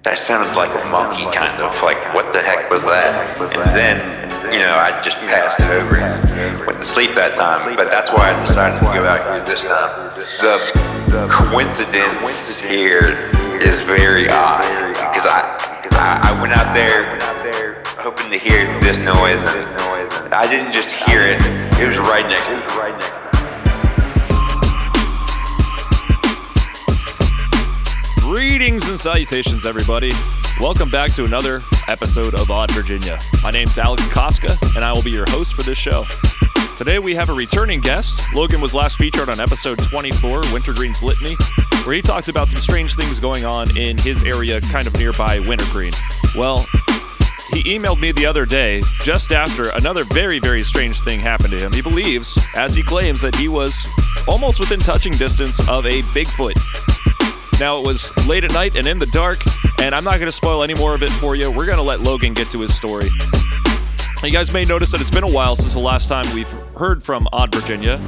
that sounded like a monkey, kind of. Like, what the heck was that? And then, I just passed it over and went to sleep that time. But that's why I decided to go out here this time. The coincidence here is very odd, because I went out there hoping to hear this noise, and I didn't just hear it, it was right next to me. Greetings and salutations, everybody. Welcome back to another episode of Odd Virginia. My name's Alex Koska, and I will be your host for this show. Today we have a returning guest. Logan was last featured on episode 24, Wintergreen's Litany, where he talked about some strange things going on in his area kind of nearby Wintergreen. Well, he emailed me the other day, just after another very, very strange thing happened to him. He believes, as he claims, that he was almost within touching distance of a Bigfoot. Now, it was late at night and in the dark, and I'm not going to spoil any more of it for you. We're going to let Logan get to his story. You guys may notice that it's been a while since the last time we've heard from Odd Virginia,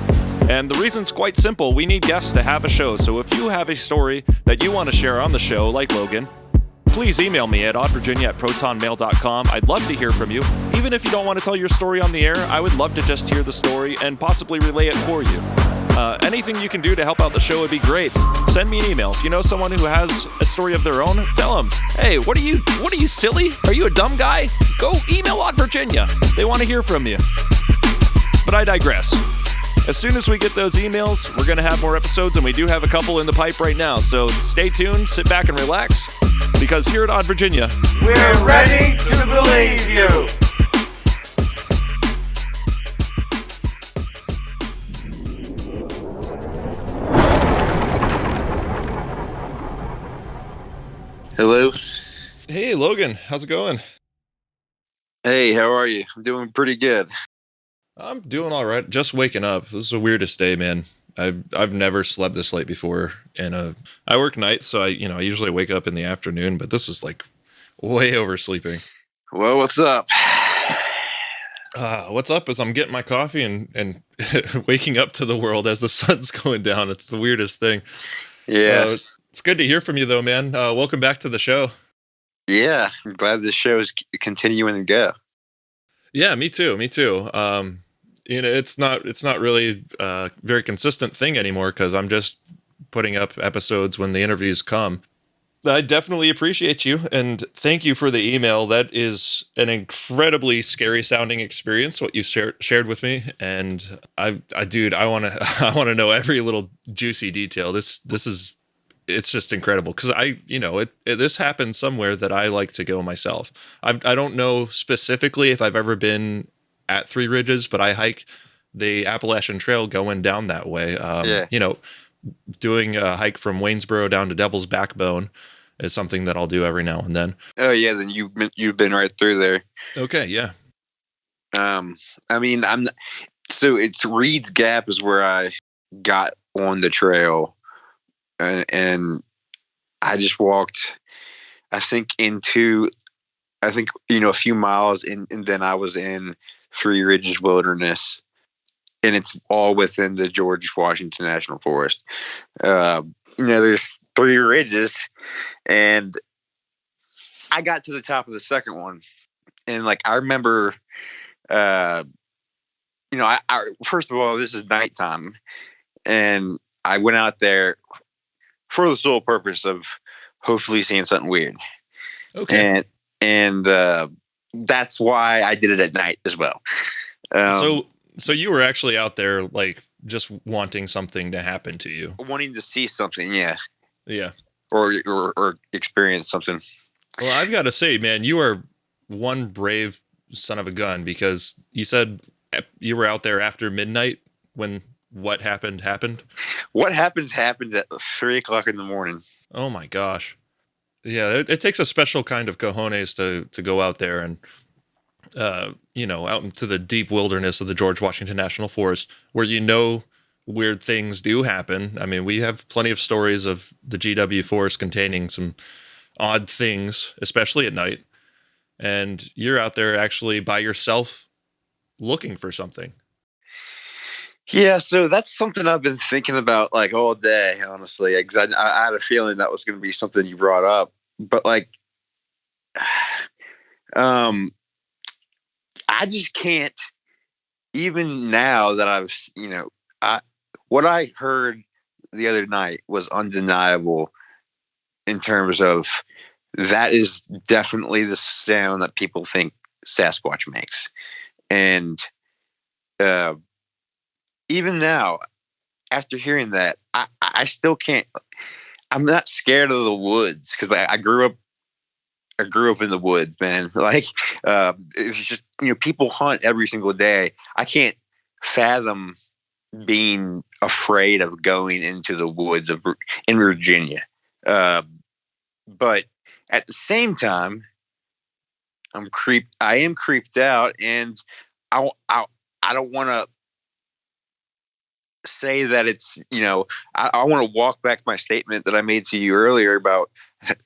and the reason's quite simple. We need guests to have a show, so if you have a story that you want to share on the show, like Logan, please email me at oddvirginia@protonmail.com. I'd love to hear from you. Even if you don't want to tell your story on the air, I would love to just hear the story and possibly relay it for you. Anything you can do to help out the show would be great. Send me an email. If you know someone who has a story of their own, tell them, hey, what are you silly? Are you a dumb guy? Go email Odd Virginia. They want to hear from you. But I digress. As soon as we get those emails, we're going to have more episodes, and we do have a couple in the pipe right now. So stay tuned, sit back and relax, because here at Odd Virginia, we're ready to believe you. Hello. Hey, Logan. How's it going? Hey, how are you? I'm doing pretty good. I'm doing all right. Just waking up. This is the weirdest day, man. I've never slept this late before, and I work nights, so I usually wake up in the afternoon, but this is like way oversleeping. Well, what's up? What's up is I'm getting my coffee and waking up to the world as the sun's going down. It's the weirdest thing. Yeah. It's good to hear from you, though, man. Welcome back to the show. Yeah, I'm glad this show is continuing to go. Yeah, me too. It's not really a very consistent thing anymore, because I'm just putting up episodes when the interviews come. I definitely appreciate you, and thank you for the email. That is an incredibly scary sounding experience, what you shared with me, and I want to know every little juicy detail. It's just incredible, because this happened somewhere that I like to go myself. I don't know specifically if I've ever been at Three Ridges, but I hike the Appalachian Trail going down that way. Doing a hike from Waynesboro down to Devil's Backbone is something that I'll do every now and then. Oh yeah, then you've been right through there. Okay, yeah. So it's Reed's Gap is where I got on the trail. And I just walked, a few miles, and then I was in Three Ridges Wilderness, and it's all within the George Washington National Forest. There's Three Ridges, and I got to the top of the second one, and I remember, first of all, this is nighttime, and I went out there for the sole purpose of hopefully seeing something weird. Okay. And that's why I did it at night as well. So you were actually out there, just wanting something to happen to you. Wanting to see something, yeah. Yeah. Or experience something. Well, I've got to say, man, you are one brave son of a gun, because you said you were out there after midnight when what happened. What happened at 3:00 in the morning. Oh my gosh. Yeah, it takes a special kind of cojones to go out there and, out into the deep wilderness of the George Washington National Forest, where weird things do happen. I mean, we have plenty of stories of the GW Forest containing some odd things, especially at night. And you're out there actually by yourself looking for something. Yeah, so that's something I've been thinking about all day, honestly. Because I had a feeling that was going to be something you brought up. But um, I just can't. Even now that I what I heard the other night was undeniable in terms of that is definitely the sound that people think Sasquatch makes, and uh, even now after hearing that, I still can't. I'm not scared of the woods because I grew up. I grew up in the woods, man. Like, it's just people hunt every single day. I can't fathom being afraid of going into the woods in Virginia. Uh, but at the same time, I am creeped out, and I don't want to say that it's I want to walk back my statement that I made to you earlier about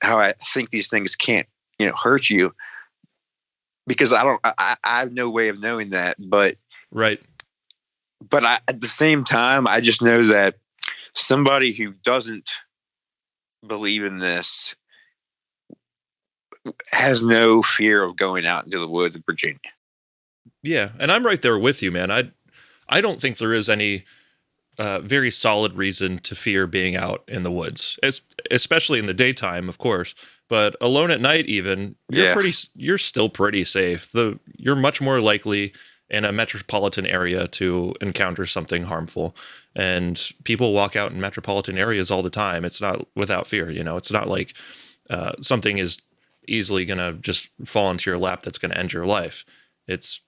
how I think these things can't hurt you, because I have no way of knowing that, Right. but at the same time I just know that somebody who doesn't believe in this has no fear of going out into the woods of Virginia. Yeah, and I'm right there with you, man. I don't think there is any very solid reason to fear being out in the woods, especially in the daytime, of course. But alone at night, even you're still pretty safe. You're much more likely in a metropolitan area to encounter something harmful, and people walk out in metropolitan areas all the time. It's not without fear, It's not like something is easily gonna just fall into your lap that's gonna end your life. It's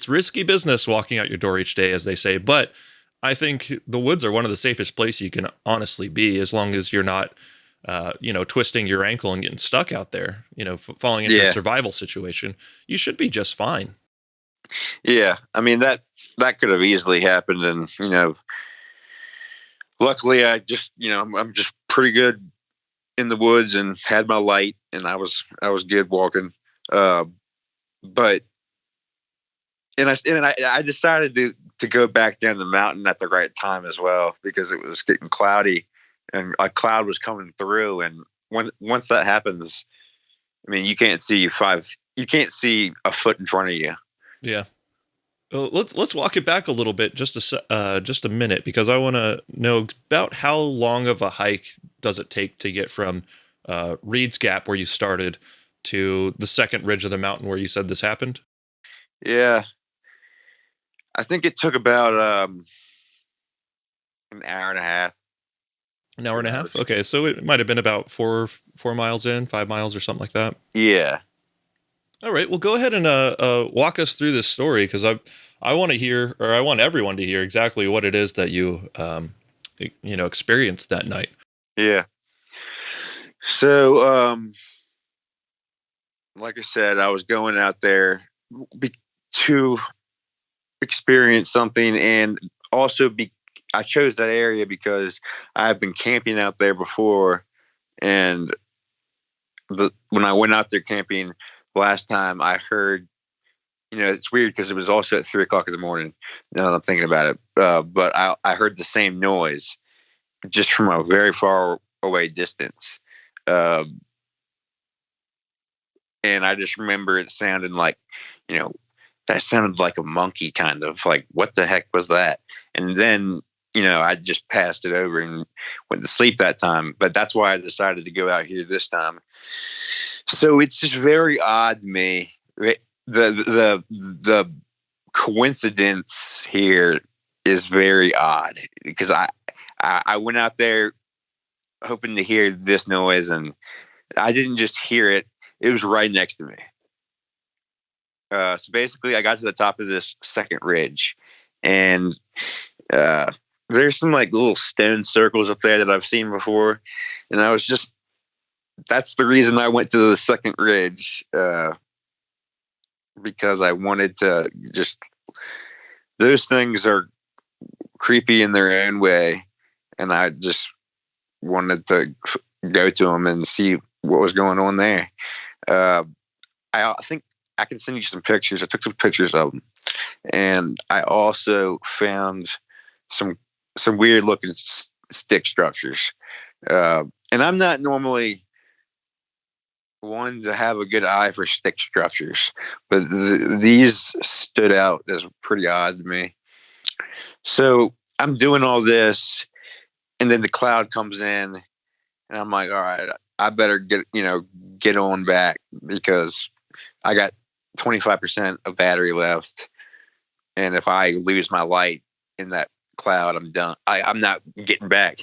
risky business walking out your door each day, as they say, but I think the woods are one of the safest places you can honestly be, as long as you're not, twisting your ankle and getting stuck out there, falling into a survival situation. You should be just fine. Yeah. I mean, that could have easily happened. And, luckily I just, I'm just pretty good in the woods and had my light, and I was good walking. But I decided to go back down the mountain at the right time as well, because it was getting cloudy and a cloud was coming through. And once that happens, I mean, you can't see a foot in front of you. Yeah. Let's walk it back a little bit, just a minute, because I want to know about how long of a hike does it take to get from Reed's Gap, where you started, to the second ridge of the mountain where you said this happened? Yeah, I think it took about an hour and a half. An hour and a half? Okay, so it might have been about 4 miles in, 5 miles or something like that. Yeah. All right, well, go ahead and walk us through this story, because I want to hear, or I want everyone to hear exactly what it is that you experienced that night. Yeah. So, like I said, I was going out there to experience something, and also I chose that area because I've been camping out there before, and when I went out there camping last time, I heard, it's weird because it was also at 3:00 in the morning. Now that I'm thinking about it, but I heard the same noise just from a very far away distance, and I just remember it sounding like, that sounded like a monkey, kind of like, what the heck was that? And then, I just passed it over and went to sleep that time. But that's why I decided to go out here this time. So it's just very odd to me. The coincidence here is very odd, because I went out there hoping to hear this noise, and I didn't just hear it. It was right next to me. So basically, I got to the top of this second ridge, and there's some like little stone circles up there that I've seen before, and that's the reason I went to the second ridge, because I wanted to those things are creepy in their own way, and I just wanted to go to them and see what was going on there. I think I can send you some pictures. I took some pictures of them, and I also found some weird looking stick structures. And I'm not normally one to have a good eye for stick structures, but these stood out as pretty odd to me. So I'm doing all this, and then the cloud comes in, and I'm like, all right, I better get on back because I got 25% of battery left, and if I lose my light in that cloud, I'm done. I'm not getting back.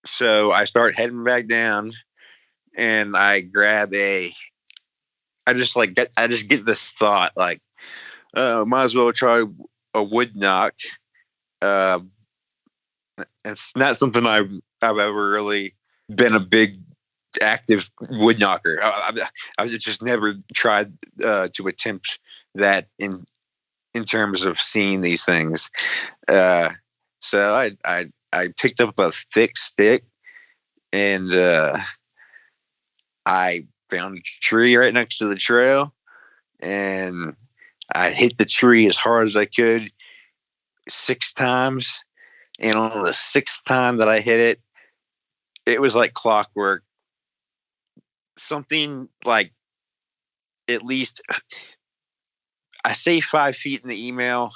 So I start heading back down, and I grab I just get this thought like, might as well try a wood knock. It's not something I've ever really been a big active wood knocker. I've just never tried to attempt that in terms of seeing these things. So I picked up a thick stick, and I found a tree right next to the trail, and I hit the tree as hard as I could 6 times. And on the 6th time that I hit it, it was like clockwork. Something like, at least, I say 5 feet in the email.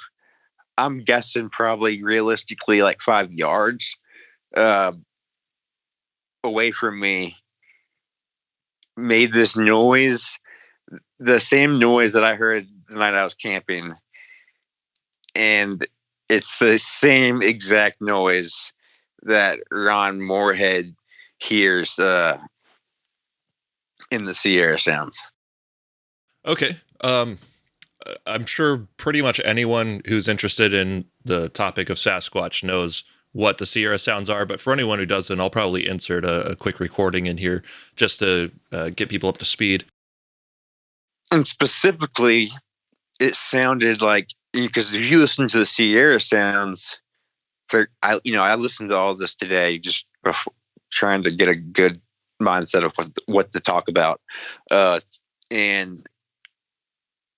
I'm guessing probably realistically like 5 yards away from me, made this noise, the same noise that I heard the night I was camping. And it's the same exact noise that Ron Moorhead hears in the Sierra Sounds. Okay. I'm sure pretty much anyone who's interested in the topic of Sasquatch knows what the Sierra Sounds are, but for anyone who doesn't, I'll probably insert a quick recording in here just to get people up to speed. And specifically, it sounded like, because if you listen to the Sierra Sounds, I listened to all this today just before, trying to get a good mindset of what to talk about. And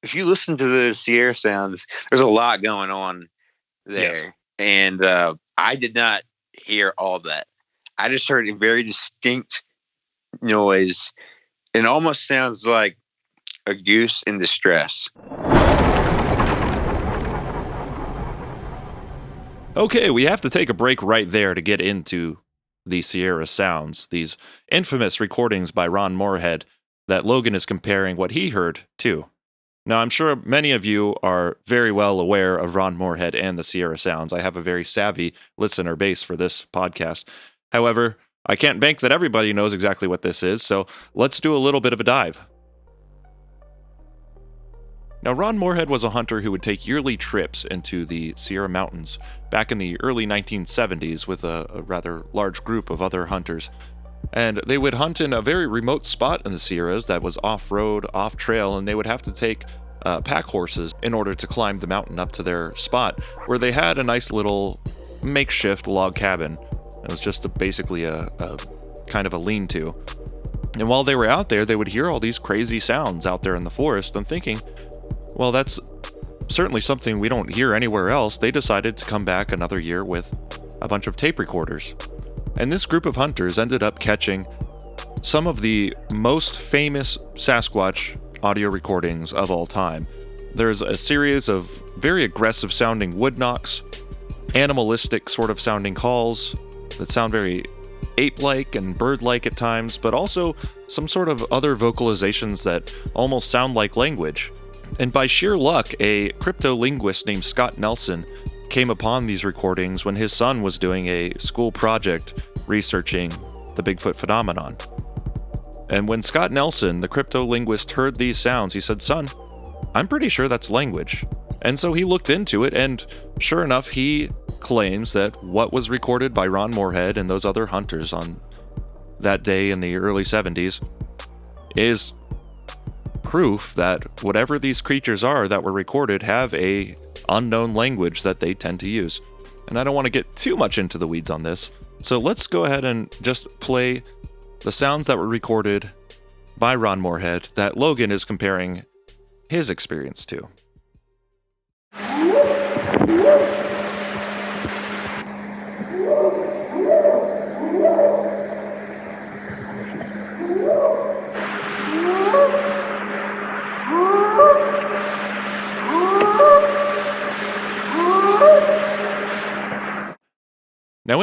if you listen to the Sierra Sounds, there's a lot going on there. Yeah. And I did not hear all that. I just heard a very distinct noise. It almost sounds like a goose in distress. Okay, we have to take a break right there to get into the Sierra Sounds, these infamous recordings by Ron Moorhead that Logan is comparing what he heard to. Now, I'm sure many of you are very well aware of Ron Moorhead and the Sierra Sounds. I have a very savvy listener base for this podcast. However, I can't bank that everybody knows exactly what this is, so let's do a little bit of a dive. Now, Ron Moorhead was a hunter who would take yearly trips into the Sierra Mountains back in the early 1970s with a rather large group of other hunters. And they would hunt in a very remote spot in the Sierras that was off-road, off-trail, and they would have to take pack horses in order to climb the mountain up to their spot, where they had a nice little makeshift log cabin. It was just basically a kind of a lean-to. And while they were out there, they would hear all these crazy sounds out there in the forest, and thinking, well, that's certainly something we don't hear anywhere else. They decided to come back another year with a bunch of tape recorders. And this group of hunters ended up catching some of the most famous Sasquatch audio recordings of all time. There's a series of very aggressive sounding wood knocks, animalistic sort of sounding calls that sound very ape-like and bird-like at times, but also some sort of other vocalizations that almost sound like language. And by sheer luck, a cryptolinguist named Scott Nelson came upon these recordings when his son was doing a school project researching the Bigfoot phenomenon. And when Scott Nelson, the cryptolinguist, heard these sounds, he said, "Son, I'm pretty sure that's language." And so he looked into it, and sure enough, he claims that what was recorded by Ron Moorhead and those other hunters on that day in the early 70s is proof that whatever these creatures are that were recorded have a unknown language that they tend to use. And I don't want to get too much into the weeds on this, so let's go ahead and just play the sounds that were recorded by Ron Moorhead that Logan is comparing his experience to.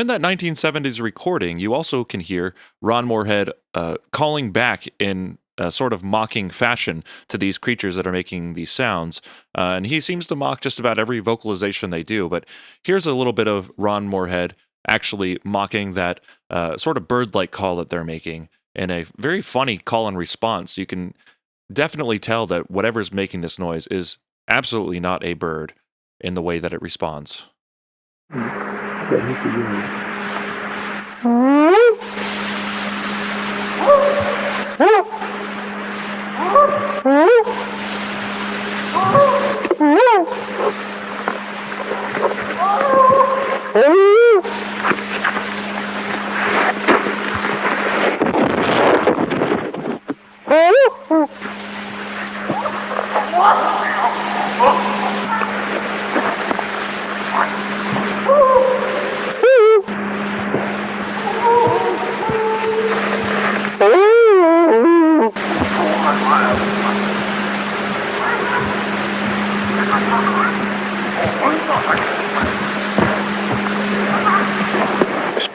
in that 1970s recording, you also can hear Ron Moorhead calling back in a sort of mocking fashion to these creatures that are making these sounds. And he seems to mock just about every vocalization they do. But here's a little bit of Ron Moorhead actually mocking that sort of bird-like call that they're making in a very funny call and response. You can definitely tell that whatever's making this noise is absolutely not a bird in the way that it responds. There's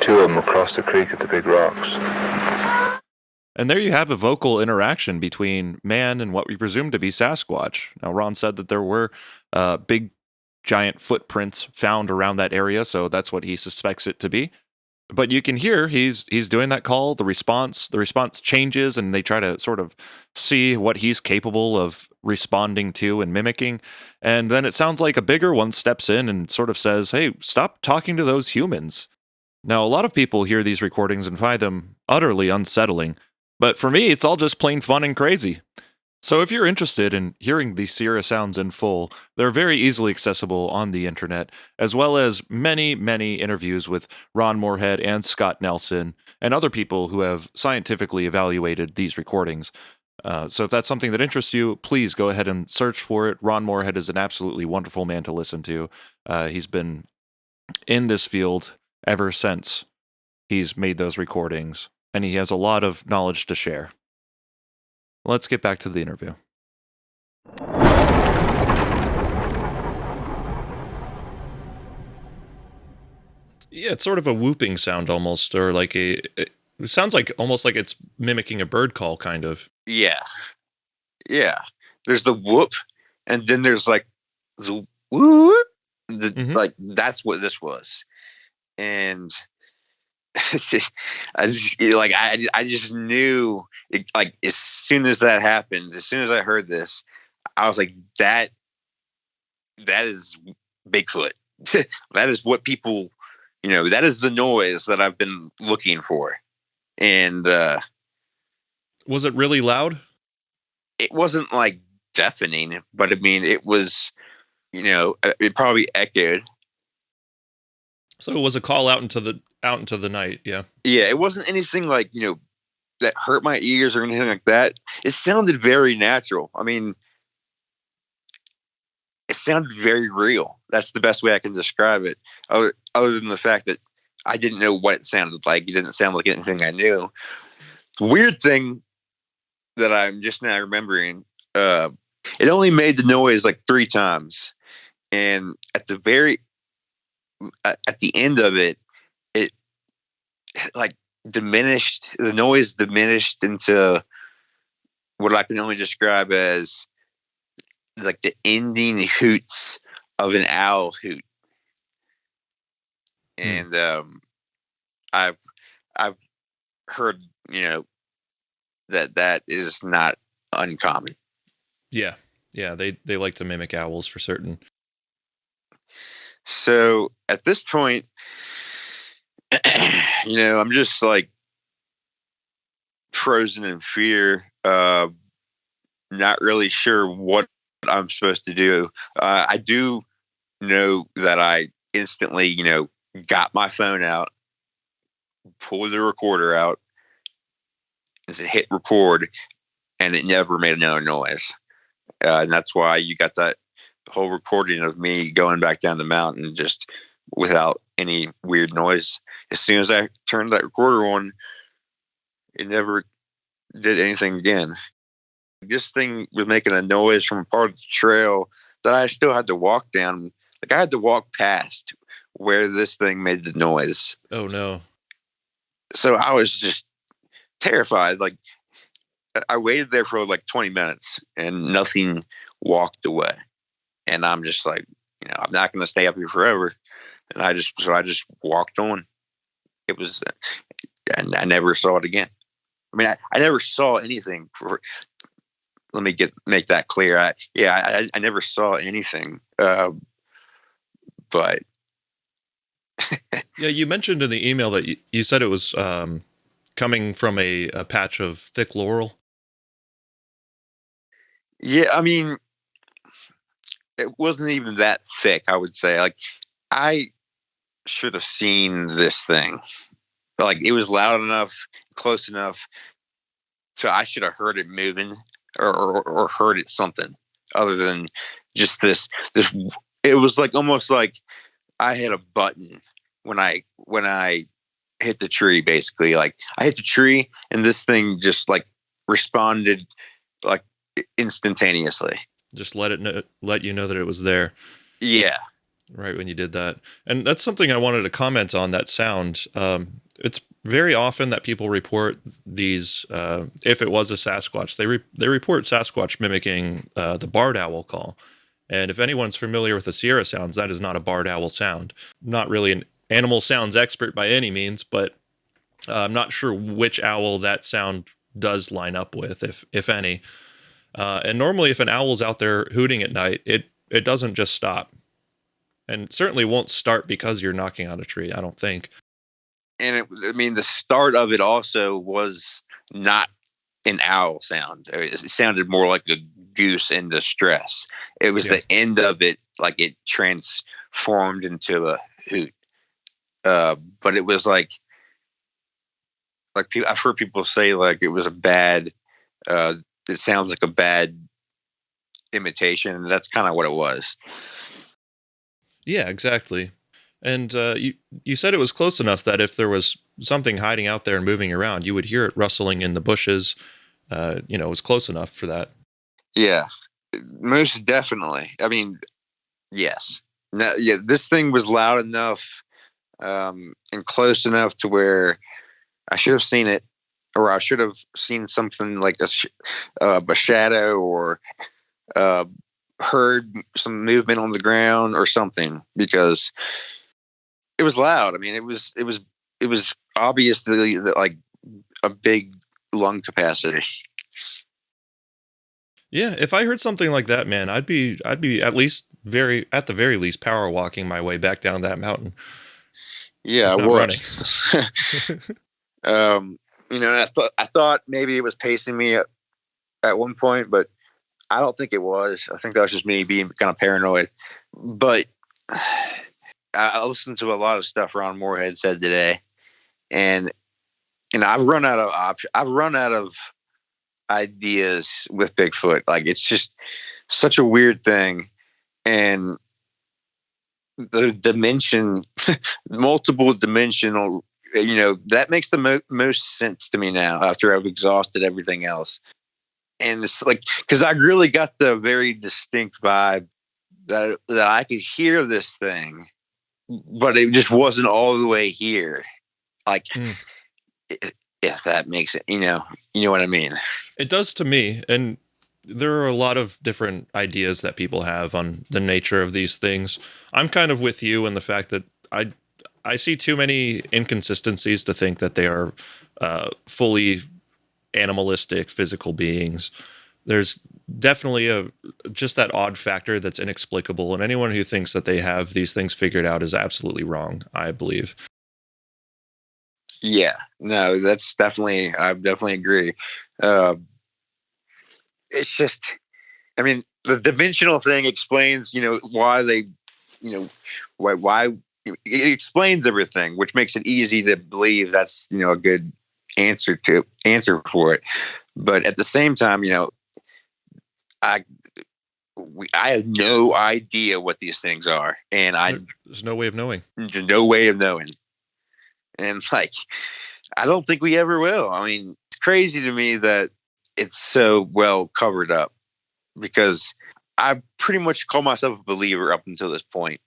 two of them across the creek at the big rocks. And there you have a vocal interaction between man and what we presume to be Sasquatch. Now, Ron said that there were big, giant footprints found around that area, so that's what he suspects it to be. But you can hear he's doing that call, the response changes, and they try to sort of see what he's capable of responding to and mimicking. And then it sounds like a bigger one steps in and sort of says, "Hey, stop talking to those humans." Now, a lot of people hear these recordings and find them utterly unsettling. But for me, it's all just plain fun and crazy. So if you're interested in hearing these Sierra sounds in full, they're very easily accessible on the internet, as well as many, many interviews with Ron Moorhead and Scott Nelson and other people who have scientifically evaluated these recordings. So if that's something that interests you, please go ahead and search for it. Ron Moorhead is an absolutely wonderful man to listen to. He's been in this field ever since he's made those recordings, and he has a lot of knowledge to share. Let's get back to the interview. Yeah, it's sort of a whooping sound almost, or like it sounds like almost like it's mimicking a bird call, kind of. Yeah. There's the whoop, and then there's like the whoop. Like that's what this was, and I just knew it, like as soon as that happened, as soon as I heard this, I was like, that is Bigfoot. That is what people, that is the noise that I've been looking for. And was it really loud? It wasn't like deafening, but I mean, it was, it probably echoed. So it was a call out into the night, yeah. Yeah, it wasn't anything like, that hurt my ears or anything like that. It sounded very natural. I mean, it sounded very real. That's the best way I can describe it. Other than the fact that I didn't know what it sounded like. It didn't sound like anything I knew. The weird thing that I'm just now remembering, it only made the noise like 3 times. And at the end of it, it like diminished, the noise diminished into what I can only describe as like the ending hoots of an owl hoot. And I've heard, that is not uncommon. Yeah, they like to mimic owls for certain. So at this point, I'm just like frozen in fear, not really sure what I'm supposed to do. I do know that I instantly, got my phone out, pulled the recorder out, and hit record, and it never made another noise. And that's why you got that whole recording of me going back down the mountain just without any weird noise. As soon as I turned that recorder on, it never did anything again. This thing was making a noise from a part of the trail that I still had to walk down. Like I had to walk past where this thing made the noise. Oh no. So I was just terrified. Like, I waited there for like 20 minutes and nothing walked away. And I'm just like, I'm not going to stay up here forever. And I just walked on. It was, and I never saw it again. I mean, I never saw anything. Let me make that clear. I never saw anything. But Yeah, you mentioned in the email that you said it was coming from a patch of thick laurel. yeah, I mean, it wasn't even that thick, I would say. Like, I should have seen this thing. Like, it was loud enough, close enough, so I should have heard it moving or heard it something other than just this. It was like almost like I hit a button when I hit the tree. Basically, like, I hit the tree and this thing just like responded like instantaneously. Just let you know that it was there. Yeah. Right when you did that. And that's something I wanted to comment on, that sound. It's very often that people report these, if it was a Sasquatch, they report Sasquatch mimicking the barred owl call. And if anyone's familiar with the Sierra sounds, that is not a barred owl sound. Not really an animal sounds expert by any means, but I'm not sure which owl that sound does line up with, if any. And normally if an owl's out there hooting at night, it doesn't just stop. And certainly won't start because you're knocking on a tree, I don't think. And the start of it also was not an owl sound. It sounded more like a goose in distress. It was the end of it, like it transformed into a hoot. But it was like I've heard people say like it was a bad. It sounds like a bad imitation, and that's kind of what it was. Yeah, exactly. And you said it was close enough that if there was something hiding out there and moving around, you would hear it rustling in the bushes. It was close enough for that. Yeah, most definitely. I mean, yes. No, yeah, this thing was loud enough and close enough to where I should have seen it, or I should have seen something like a shadow or heard some movement on the ground or something, because it was loud. I mean, it was obviously like a big lung capacity. Yeah, if I heard something like that, man, I'd be at the very least power walking my way back down that mountain. Yeah, if not running. I thought maybe it was pacing me at one point, but I don't think it was. I think that was just me being kind of paranoid. But I listened to a lot of stuff Ron Moorhead said today, and I've run out of ideas with Bigfoot. Like, it's just such a weird thing, and the dimension, multiple dimensional. That makes the most sense to me now after I've exhausted everything else. And it's like, because I really got the very distinct vibe that I could hear this thing, but it just wasn't all the way here. Like, if that makes it, you know what I mean? It does to me. And there are a lot of different ideas that people have on the nature of these things. I'm kind of with you in the fact that I see too many inconsistencies to think that they are fully animalistic physical beings. There's definitely just that odd factor that's inexplicable, and anyone who thinks that they have these things figured out is absolutely wrong, I believe. Yeah, no, I definitely agree. It's just, I mean, the dimensional thing explains, why they, why it explains everything, which makes it easy to believe that's, a good answer for it. But at the same time, I have no idea what these things are, and there's no way of knowing. No way of knowing. And like, I don't think we ever will. I mean, it's crazy to me that it's so well covered up, because I pretty much call myself a believer up until this point.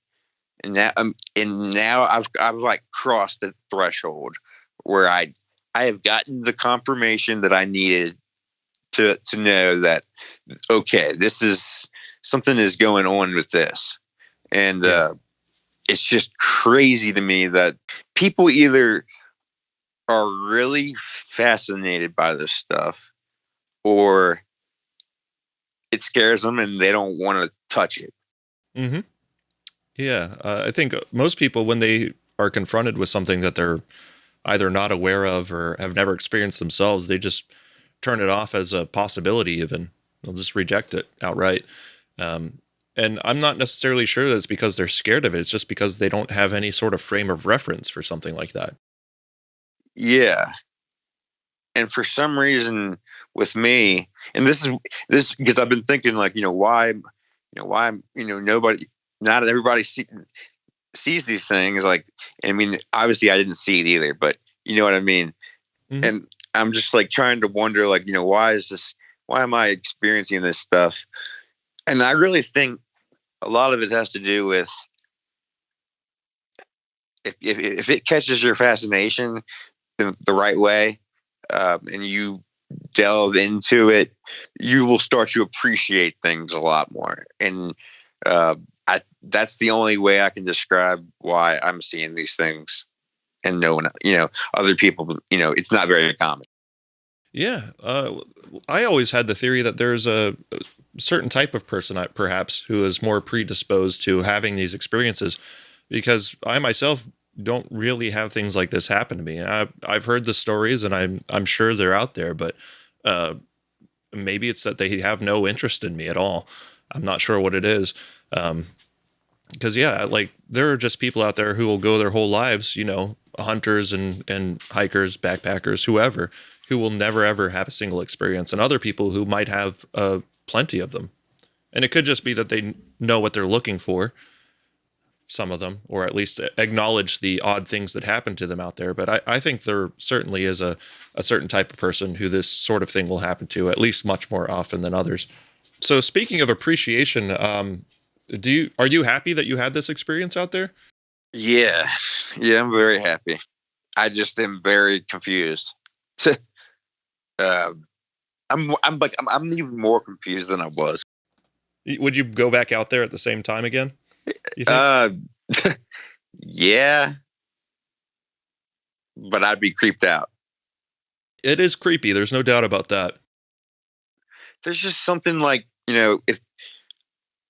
And now I've like crossed the threshold where I have gotten the confirmation that I needed to know that, okay, this is something is going on with this. And it's just crazy to me that people either are really fascinated by this stuff or it scares them and they don't want to touch it. Mm-hmm. Yeah. I think most people, when they are confronted with something that they're either not aware of or have never experienced themselves, they just turn it off as a possibility even. They'll just reject it outright. And I'm not necessarily sure that it's because they're scared of it. It's just because they don't have any sort of frame of reference for something like that. Yeah. And for some reason with me, and this because I've been thinking like, why nobody, not everybody sees these things. Like, I mean, obviously I didn't see it either, but you know what I mean? Mm-hmm. And I'm just like trying to wonder, like, why am I experiencing this stuff? And I really think a lot of it has to do with if it catches your fascination in the right way, and you delve into it, you will start to appreciate things a lot more. And that's the only way I can describe why I'm seeing these things. And no one, other people, it's not very common. Yeah. I always had the theory that there's a certain type of person, perhaps, who is more predisposed to having these experiences, because I myself don't really have things like this happen to me. I've heard the stories, and I'm sure they're out there, but maybe it's that they have no interest in me at all. I'm not sure what it is. Because like there are just people out there who will go their whole lives, hunters and hikers, backpackers, whoever, who will never ever have a single experience, and other people who might have plenty of them. And it could just be that they know what they're looking for, some of them, or at least acknowledge the odd things that happen to them out there. But I think there certainly is a certain type of person who this sort of thing will happen to, at least much more often than others. So speaking of appreciation, are you happy that you had this experience out there? Yeah, I'm very happy. I just am very confused. I'm even more confused than I was. Would you go back out there at the same time again, you think? Yeah, but I'd be creeped out. It is creepy. There's no doubt about that. There's just something like, if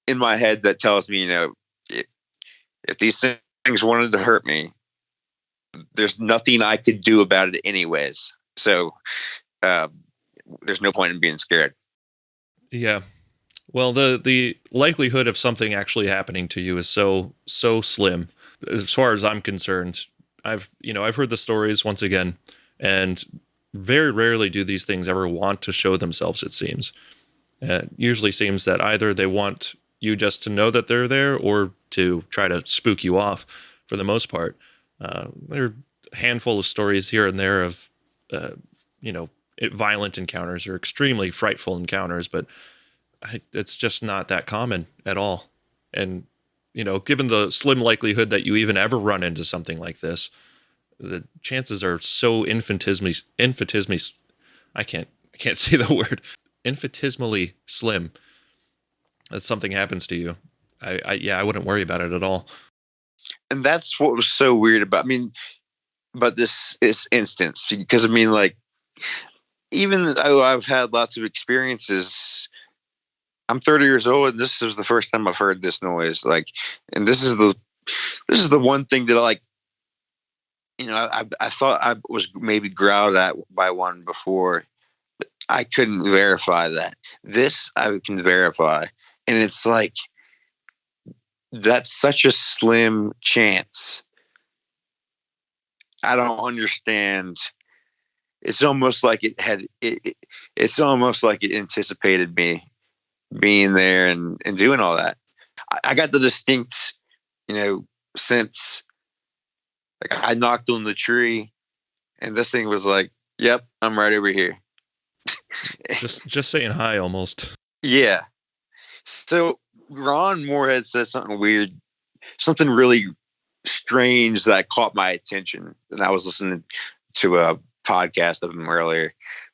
in my head that tells me, if these things wanted to hurt me, there's nothing I could do about it anyways. So there's no point in being scared. Yeah. Well, the likelihood of something actually happening to you is so slim, as far as I'm concerned. I've heard the stories once again, and very rarely do these things ever want to show themselves, it seems. It usually seems that either they want you just to know that they're there or to try to spook you off for the most part. There are a handful of stories here and there of, violent encounters or extremely frightful encounters, but it's just not that common at all. And, given the slim likelihood that you even ever run into something like this, the chances are so infinitesimally, I can't say the word, infinitesimally slim that something happens to you. I wouldn't worry about it at all. And that's what was so weird about this instance, because like, even though I've had lots of experiences, I'm 30 years old, and this is the first time I've heard this noise. Like, and this is the one thing that I thought I was maybe growled at by one before, but I couldn't verify that. This I can verify, and it's like, that's such a slim chance. I don't understand. It's almost like it's almost like it anticipated me being there and doing all that. I got the distinct, sense. Like, I knocked on the tree, and this thing was like, "Yep, I'm right over here." just saying hi, almost. Yeah. So Ron Moorhead said something weird something really strange that caught my attention. And I was listening to a podcast of him earlier.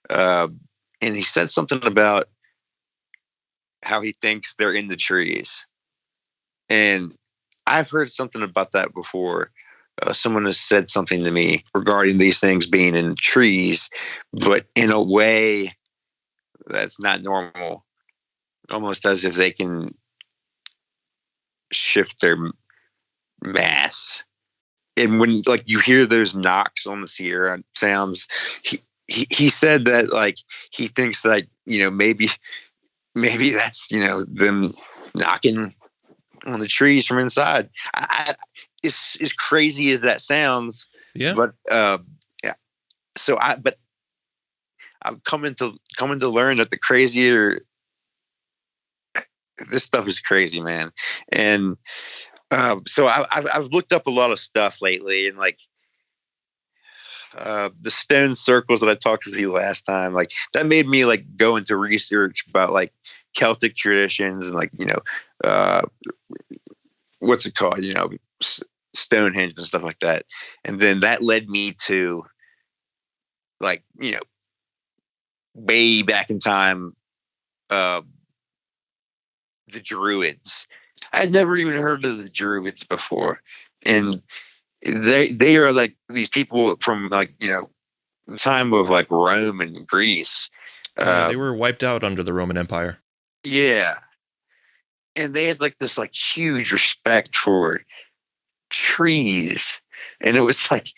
And he said something about how he thinks they're in the trees. And I've heard something about that before. Someone has said something to me regarding these things being in trees, but in a way that's not normal, almost as if they can shift their mass. And when like you hear those knocks on the Sierra sounds, he said that like he thinks that maybe that's them knocking on the trees from inside. As crazy as that sounds, yeah. But yeah. So I've come to learn that the crazier this stuff is crazy, man. And so I've looked up a lot of stuff lately, and like the stone circles that I talked with you last time, like that made me like go into research about like Celtic traditions and like what's it called, Stonehenge and stuff like that. And then that led me to like way back in time, the Druids. I'd never even heard of the Druids before, and they are like these people from like the time of like Rome and Greece. Yeah, they were wiped out under the Roman Empire. Yeah, and they had like this like huge respect for trees, and it was like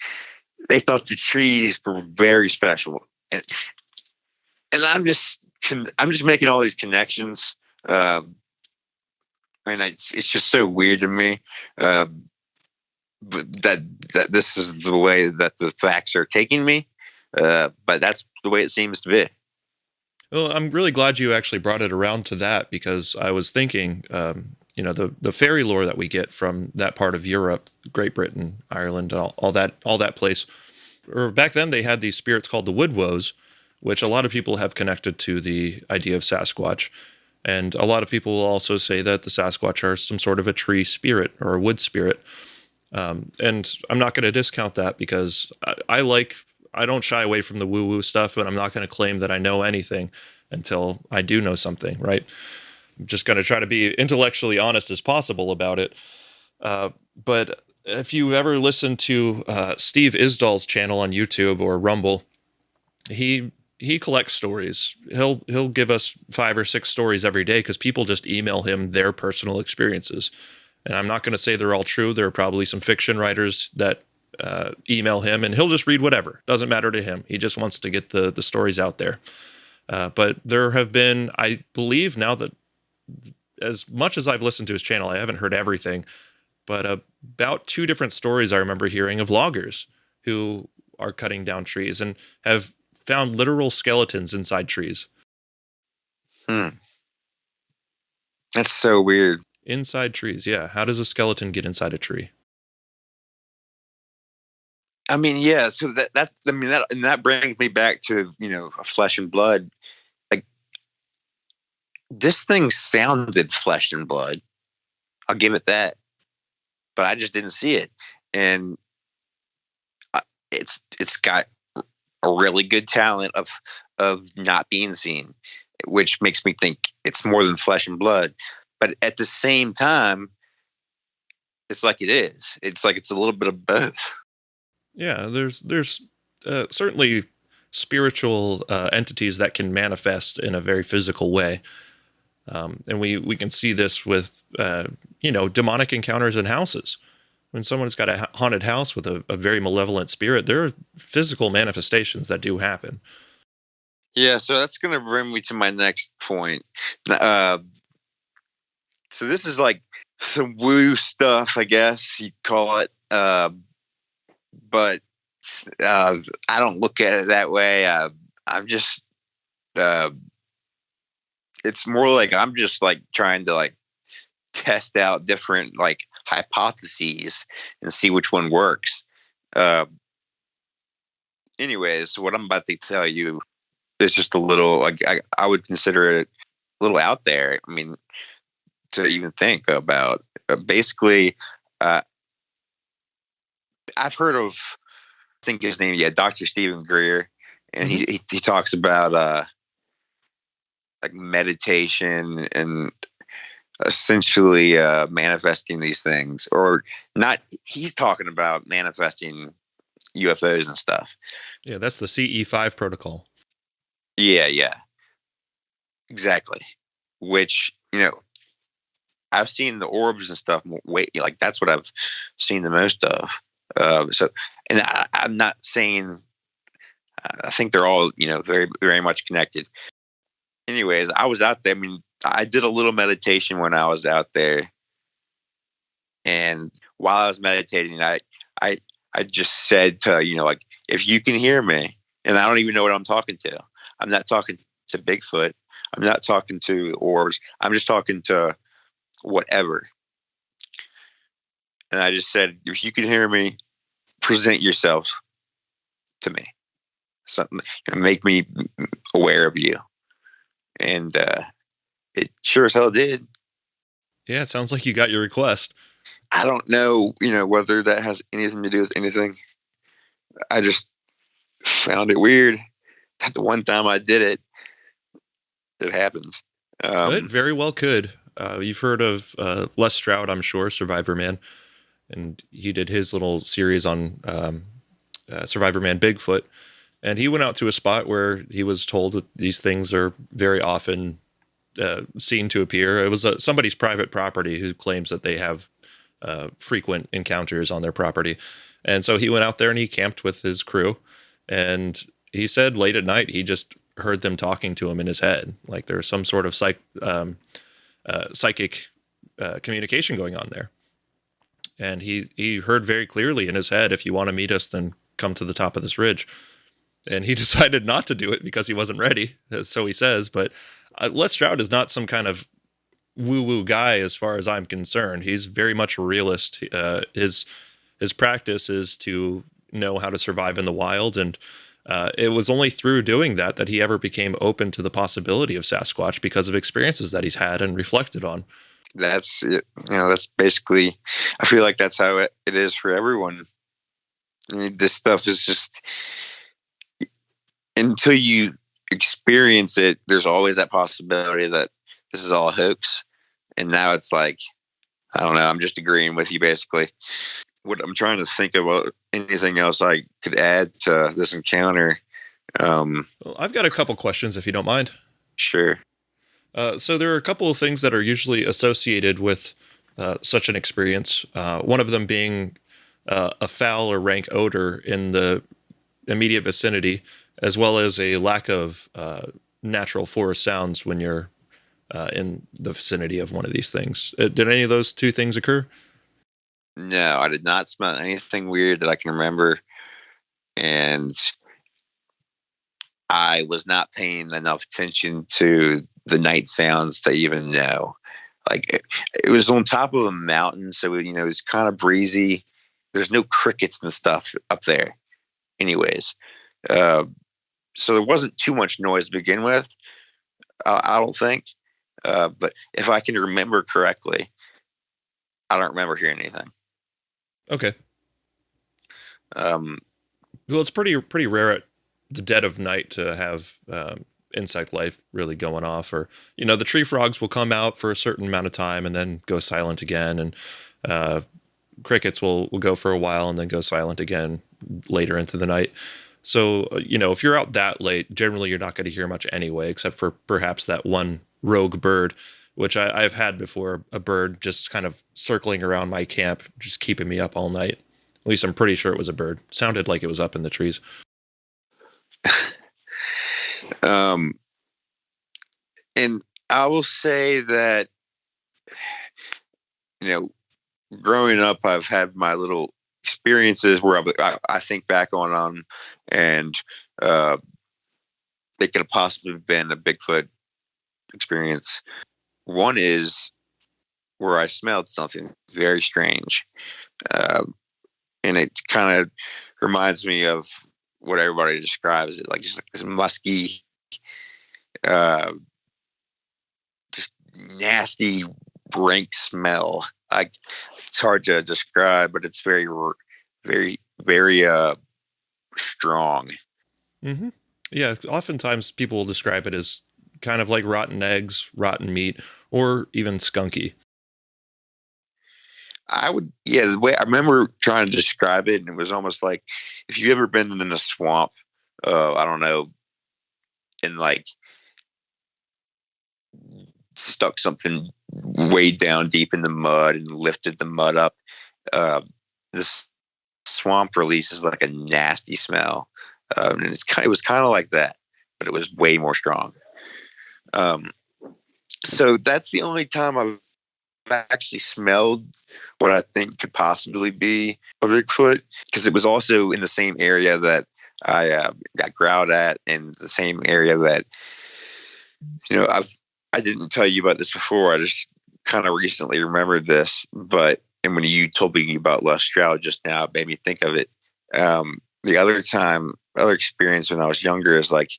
they thought the trees were very special, and I'm just making all these connections. And it's just so weird to me, but that this is the way that the facts are taking me. But that's the way it seems to be. Well, I'm really glad you actually brought it around to that, because I was thinking, the fairy lore that we get from that part of Europe, Great Britain, Ireland, all that place. Or back then they had these spirits called the Woodwoes, which a lot of people have connected to the idea of Sasquatch. And a lot of people will also say that the Sasquatch are some sort of a tree spirit or a wood spirit. And I'm not going to discount that, because I don't shy away from the woo-woo stuff, and I'm not going to claim that I know anything until I do know something, right? I'm just going to try to be intellectually honest as possible about it. But if you ever listen to Steve Isdall's channel on YouTube or Rumble, he collects stories. He'll give us 5 or 6 stories every day, because people just email him their personal experiences. And I'm not going to say they're all true. There are probably some fiction writers that email him, and he'll just read whatever. Doesn't matter to him. He just wants to get the stories out there. But there have been, I believe now that as much as I've listened to his channel, I haven't heard everything, but about 2 different stories I remember hearing of loggers who are cutting down trees and have found literal skeletons inside trees. That's so weird. Inside trees, yeah. How does a skeleton get inside a tree? I mean, yeah. So that brings me back to flesh and blood. Like this thing sounded flesh and blood. I'll give it that, but I just didn't see it, and it's got a really good talent of not being seen, which makes me think it's more than flesh and blood. But at the same time, it's like it is. It's like it's a little bit of both. Yeah, there's certainly spiritual entities that can manifest in a very physical way, and we can see this with demonic encounters in houses. When someone's got a haunted house with a very malevolent spirit, there are physical manifestations that do happen. Yeah, so that's going to bring me to my next point. So this is like some woo stuff, I guess you'd call it. But I don't look at it that way. I'm just, it's more like I'm just like trying to like test out different like hypotheses and see which one works. Anyways, what I'm about to tell you is just a little, like I would consider it a little out there. I mean, to even think about. Basically, Uh, I've heard of, I think his name, Dr. Stephen Greer, and he talks about like meditation and essentially manifesting these things, or not. He's talking about manifesting UFOs and stuff. Yeah, that's the CE5 protocol. Yeah, exactly. Which, I've seen the orbs and stuff. Like that's what I've seen the most of. And I'm not saying. I think they're all, very, very much connected. Anyways, I was out there. I mean, I did a little meditation when I was out there, and while I was meditating, I just said to, like, if you can hear me, and I don't even know what I'm talking to. I'm not talking to Bigfoot. I'm not talking to orbs. I'm just talking to whatever. And I just said, if you can hear me, present yourself to me. Something, make me aware of you. And it sure as hell did. Yeah, it sounds like you got your request. I don't know, whether that has anything to do with anything. I just found it weird that the one time I did it, it happened. It very well could. You've heard of Les Stroud, I'm sure, Survivor Man. And he did his little series on Survivor Man Bigfoot. And he went out to a spot where he was told that these things are very often seen to appear. It was somebody's private property who claims that they have frequent encounters on their property. And so he went out there and he camped with his crew. And he said late at night, he just heard them talking to him in his head. Like there's some sort of psychic communication going on there. And he heard very clearly in his head, if you want to meet us, then come to the top of this ridge. And he decided not to do it because he wasn't ready, so he says. But Les Stroud is not some kind of woo-woo guy as far as I'm concerned. He's very much a realist. His practice is to know how to survive in the wild. And it was only through doing that he ever became open to the possibility of Sasquatch because of experiences that he's had and reflected on. That's it. That's basically, I feel like that's how it is for everyone. I mean, this stuff is just, until you experience it, there's always that possibility that this is all a hoax. And now it's like, I don't know, I'm just agreeing with you basically. What I'm trying to think about anything else I could add to this encounter. Well, I've got a couple questions if you don't mind. Sure. So there are a couple of things that are usually associated with such an experience. One of them being a foul or rank odor in the immediate vicinity, as well as a lack of natural forest sounds when you're in the vicinity of one of these things. Did any of those two things occur? No, I did not smell anything weird that I can remember. And I was not paying enough attention to the night sounds to even know. Like it was on top of a mountain, so it was kind of breezy. There's no crickets and stuff up there, anyways. So there wasn't too much noise to begin with. I don't think. But if I can remember correctly, I don't remember hearing anything. Okay. Well, it's pretty rare at the dead of night to have insect life really going off, or the tree frogs will come out for a certain amount of time and then go silent again, and crickets will go for a while and then go silent again later into the night. So if you're out that late, generally you're not going to hear much anyway, except for perhaps that one rogue bird, which I've had before, a bird just kind of circling around my camp, just keeping me up all night. At least I'm pretty sure it was a bird. Sounded like it was up in the trees. And I will say that, growing up, I've had my little experiences where I think back on them, and they could have possibly been a Bigfoot experience. One is where I smelled something very strange. And it kind of reminds me of what everybody describes it, like just like this musky, just nasty, rank smell. I it's hard to describe, but it's very, very strong. Mm-hmm. Yeah, oftentimes people will describe it as kind of like rotten eggs, rotten meat, or even skunky. The way I remember trying to describe it, and it was almost like if you've ever been in a swamp, I don't know, and like stuck something way down deep in the mud and lifted the mud up. This swamp releases like a nasty smell, and it was kind of like that, but it was way more strong. So that's the only time I've actually smelled what I think could possibly be a Bigfoot, because it was also in the same area that I got growled at, and the same area that I didn't tell you about this before. I just kind of recently remembered this, and when you told me about Les Stroud just now, it made me think of it. The other experience when I was younger is like,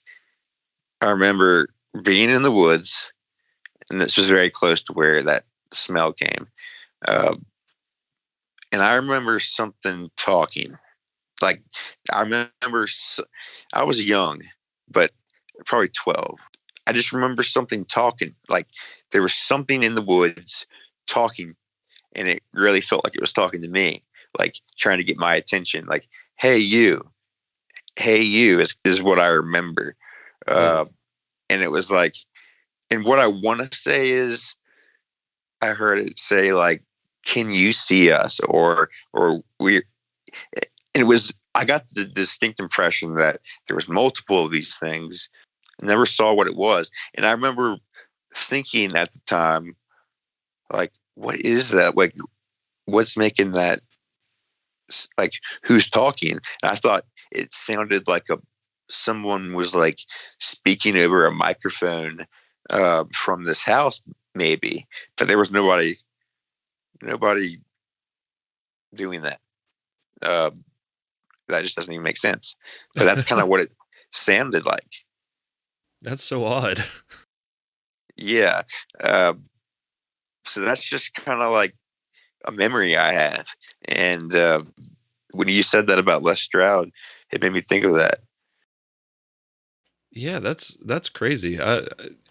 I remember being in the woods, and this was very close to where that smell came. And I remember something talking. Like, I remember I was young, but probably 12. I just remember something talking. Like, there was something in the woods talking, and it really felt like it was talking to me, like trying to get my attention. Like, hey, you is what I remember. And it was like, and what I want to say is, I heard it say like, "Can you see us?" Or we. It was. I got the distinct impression that there was multiple of these things. I never saw what it was, and I remember thinking at the time, like, "What is that? Like, what's making that? Like, who's talking?" And I thought it sounded like someone was like speaking over a microphone from this house, maybe, but there was nobody doing that. That just doesn't even make sense. But that's kind of what it sounded like. That's so odd. Yeah. So that's just kind of like a memory I have. And when you said that about Les Stroud, it made me think of that. Yeah, that's crazy.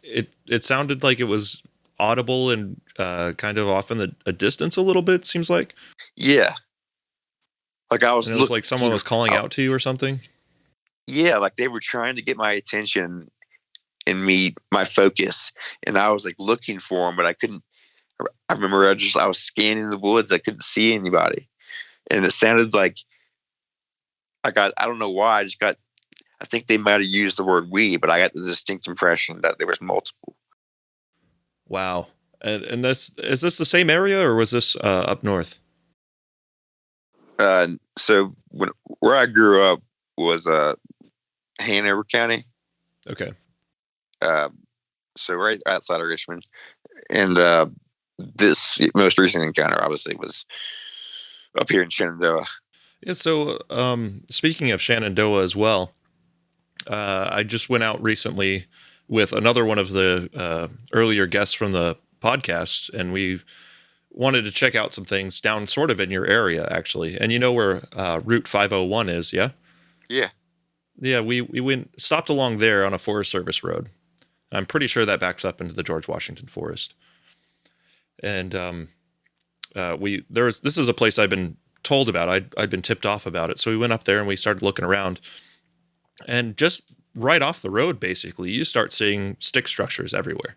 It sounded like it was audible and kind of off in a distance a little bit, seems like. Yeah. Like I was And it was like someone was calling out to you or something. Yeah, like they were trying to get my attention and my focus, and I was like looking for them, but I couldn't. I remember I was scanning the woods. I couldn't see anybody, and it sounded like I don't know why. I think they might have used the word "we," but I got the distinct impression that there was multiple. Wow. And is this the same area, or was this up north? So where I grew up was Hanover County. Okay. So right outside of Richmond, and this most recent encounter obviously was up here in Shenandoah. Yeah. So speaking of Shenandoah as well, I just went out recently with another one of the earlier guests from the podcast, and we wanted to check out some things down sort of in your area, actually. And you know where Route 501 is, yeah? Yeah. Yeah, we stopped along there on a Forest Service road. I'm pretty sure that backs up into the George Washington Forest. And this is a place I've been told about. I'd been tipped off about it. So we went up there and we started looking around. And just right off the road, basically, you start seeing stick structures everywhere.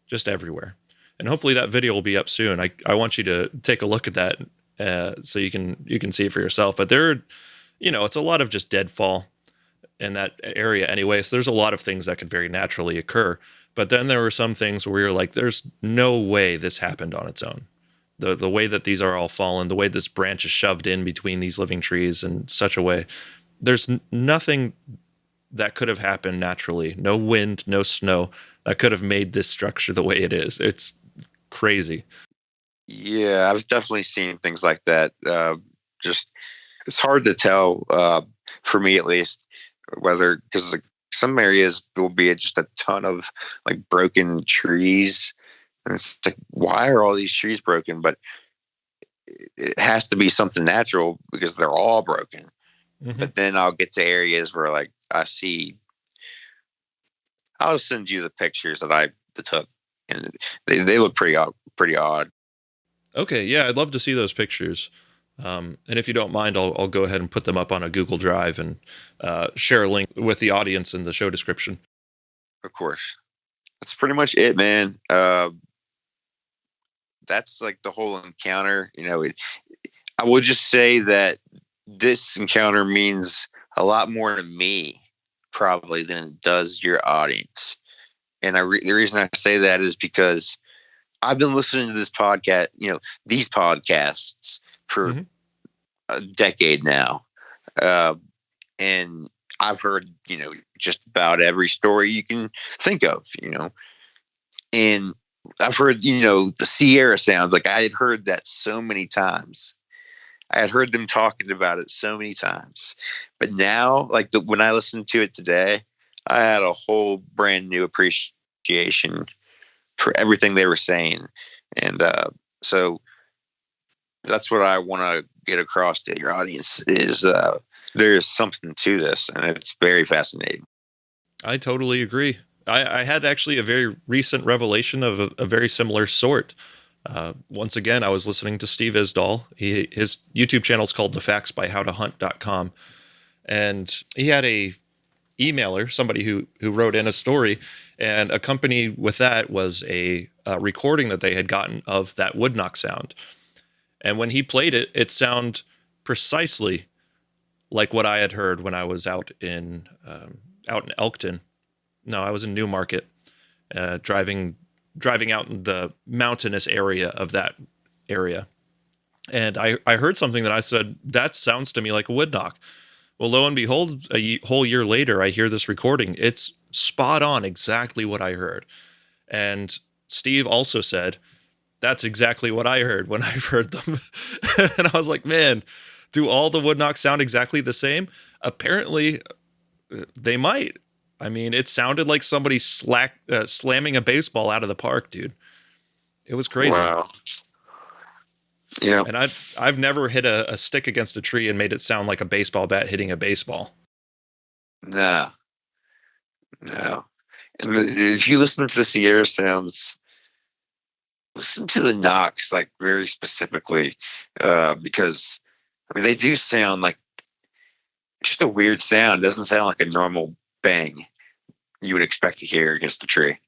Just everywhere. And hopefully that video will be up soon. I want you to take a look at that so you can see it for yourself. But it's a lot of just deadfall in that area anyway. So there's a lot of things that could very naturally occur. But then there were some things where you're like, there's no way this happened on its own. The way that these are all fallen, the way this branch is shoved in between these living trees in such a way, there's nothing that could have happened naturally. No wind, no snow that could have made this structure the way it is. It's crazy. Yeah, I've definitely seen things like that. Just it's hard to tell, for me at least, whether because like some areas there will be just a ton of like broken trees And it's like, why are all these trees broken? But it has to be something natural because they're all broken. Mm-hmm. But then I'll get to areas where like I'll send you the pictures that I took, and they look pretty odd. Okay, yeah, I'd love to see those pictures. And if you don't mind, I'll go ahead and put them up on a Google Drive and share a link with the audience in the show description. Of course. That's pretty much it, man. That's like the whole encounter. I will just say that this encounter means a lot more to me probably than it does your audience. And the reason I say that is because I've been listening to this podcast, these podcasts for a decade now. And I've heard, just about every story you can think of, and I've heard, the Sierra sounds. Like I had heard that so many times. I had heard them talking about it so many times, but now, like when I listened to it today, I had a whole brand new appreciation for everything they were saying. And so that's what I want to get across to your audience is there's something to this, and it's very fascinating. I totally agree. I had actually a very recent revelation of a very similar sort. Once again, I was listening to Steve Isdall. His YouTube channel is called thefactsbyhowtohunt.com. And he had a emailer, somebody who wrote in a story, and accompanied with that was a recording that they had gotten of that wood knock sound. And when he played it, it sounded precisely like what I had heard when I was out in Elkton. No, I was in Newmarket, driving out in the mountainous area of that area. And I heard something that I said, that sounds to me like a wood knock. Well, lo and behold, a whole year later, I hear this recording. It's spot on exactly what I heard. And Steve also said, that's exactly what I heard when I heard them. And I was like, man, do all the wood knocks sound exactly the same? Apparently, they might. I mean, it sounded like somebody slamming a baseball out of the park, dude. It was crazy. Wow. Yeah. And I've never hit a stick against a tree and made it sound like a baseball bat hitting a baseball. No. And if you listen to the Sierra sounds, listen to the knocks like very specifically, because I mean they do sound like just a weird sound. It doesn't sound like a normal bang you would expect to hear against a tree.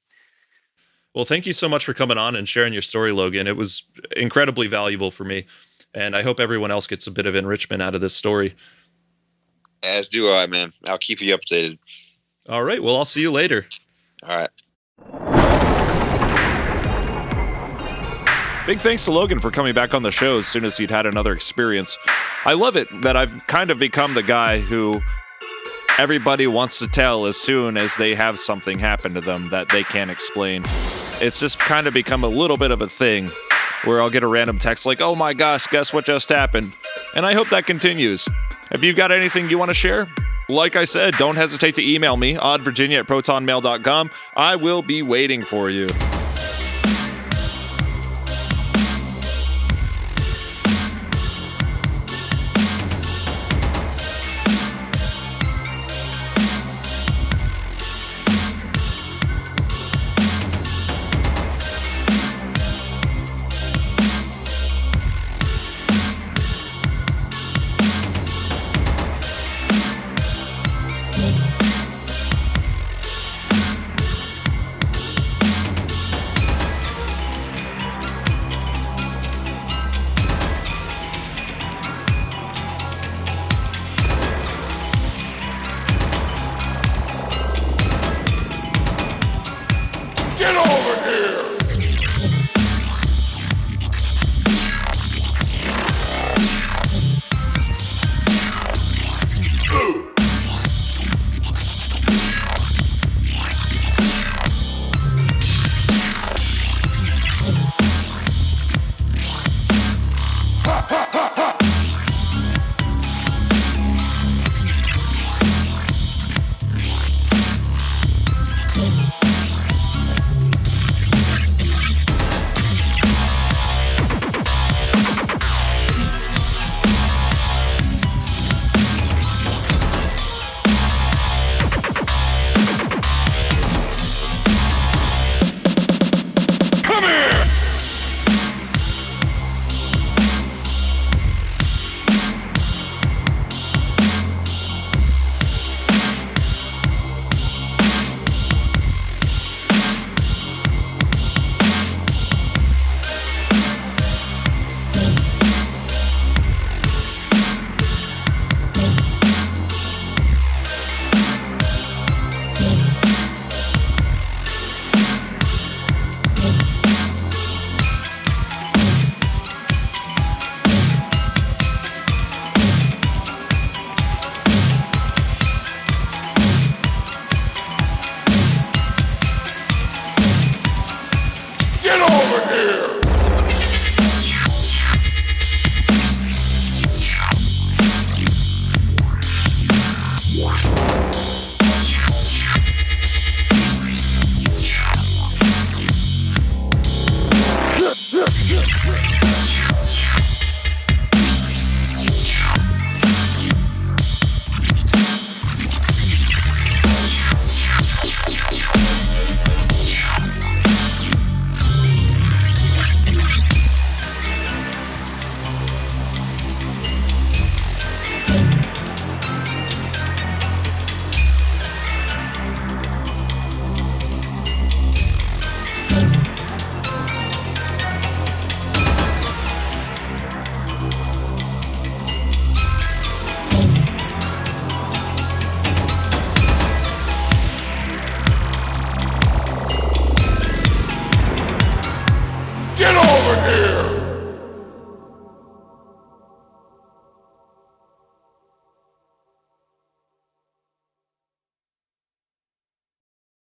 Well, thank you so much for coming on and sharing your story, Logan. It was incredibly valuable for me, and I hope everyone else gets a bit of enrichment out of this story. As do I, man. I'll keep you updated. All right. Well, I'll see you later. All right. Big thanks to Logan for coming back on the show as soon as he'd had another experience. I love it that I've kind of become the guy who everybody wants to tell as soon as they have something happen to them that they can't explain. It's just kind of become a little bit of a thing where I'll get a random text like, oh my gosh, guess what just happened? And I hope that continues. Have you got anything you want to share? Like I said, don't hesitate to email me, oddvirginia@protonmail.com. I will be waiting for you.